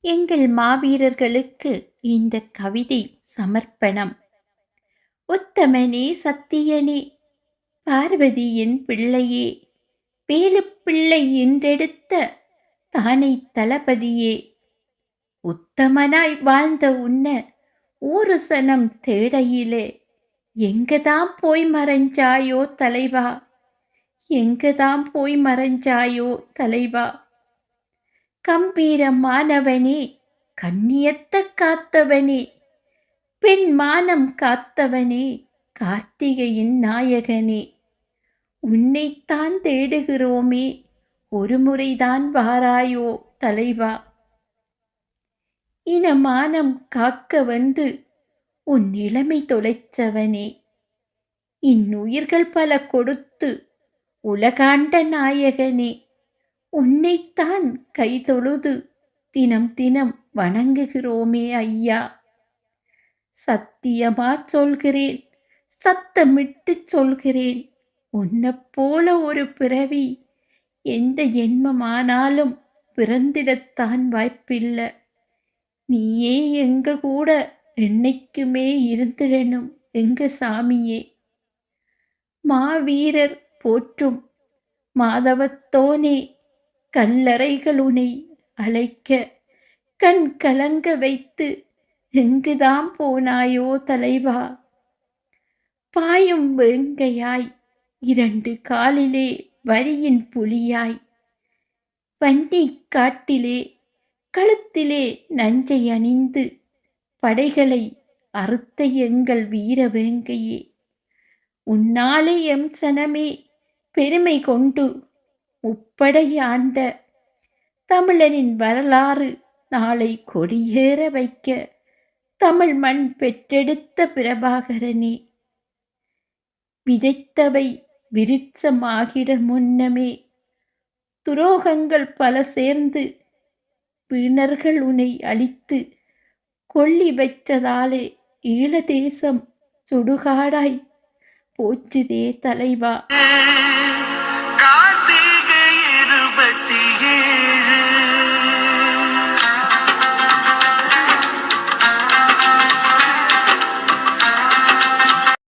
எங்கள் மாவீரர்களுக்கு இந்த கவிதை சமர்ப்பணம். உத்தமனே, சத்தியனே, பார்வதியின் பிள்ளையே, வேலுப்பிள்ளை என்றெடுத்த தானை தளபதியே, உத்தமனாய் வாழ்ந்த உன்ன ஒரு சனம் தேடையிலே எங்கதான் போய் மறைஞ்சாயோ தலைவா, எங்கதான் போய் மறைஞ்சாயோ தலைவா. கம்பீரமானவனே, கண்ணியத்த காத்தவனே, பெண் மானம் காத்தவனே, கார்த்திகையின் நாயகனே, உன்னைத்தான் தேடுகிறோமே, ஒரு முறைதான் வாராயோ தலைவா. இனமானம் காக்க வந்து உன் இளமை தொலைச்சவனே, இன்னுயிர்கள் பல கொடுத்து உலகாண்ட நாயகனே, உன்னைத்தான் கைதொழுது தினம் தினம் வணங்குகிறோமே ஐயா. சத்தியமா சொல்கிறேன், சத்தமிட்டு சொல்கிறேன், உன்னைப் போல ஒரு பிறவி எந்த ஜென்மமானாலும் பிறந்திடத்தான் வாய்ப்பில்லை. நீயே எங்க கூட என்னைக்குமே இருந்திடணும் எங்க சாமியே. மாவீரர் போற்றும் மாதவத்தோனே, கல்லறைகள் உனை அழைக்க கண் கலங்க வைத்து எங்குதான் போனாயோ தலைவா. பாயும் வேங்கையாய், இரண்டு காலிலே வரியின் புலியாய், வன்னி காட்டிலே கழுத்திலே நஞ்சை அணிந்து படைகளை அறுத்த எங்கள் வீர வேங்கையே, உன்னாலே எம் சனமே பெருமை கொண்டு முப்படை ஆண்ட தமிழனின் வரலாறு நாளை கொடியேற வைக்க தமிழ் மண் பெற்றெடுத்த பிரபாகரனே, விதைத்தவை விருட்சமாகிட முன்னமே துரோகங்கள் பல சேர்ந்து வீணர்கள் உனை அழித்து கொள்ளி வைத்ததாலே ஈழ தேசம் சுடுகாடாய் போச்சுதே தலைவா.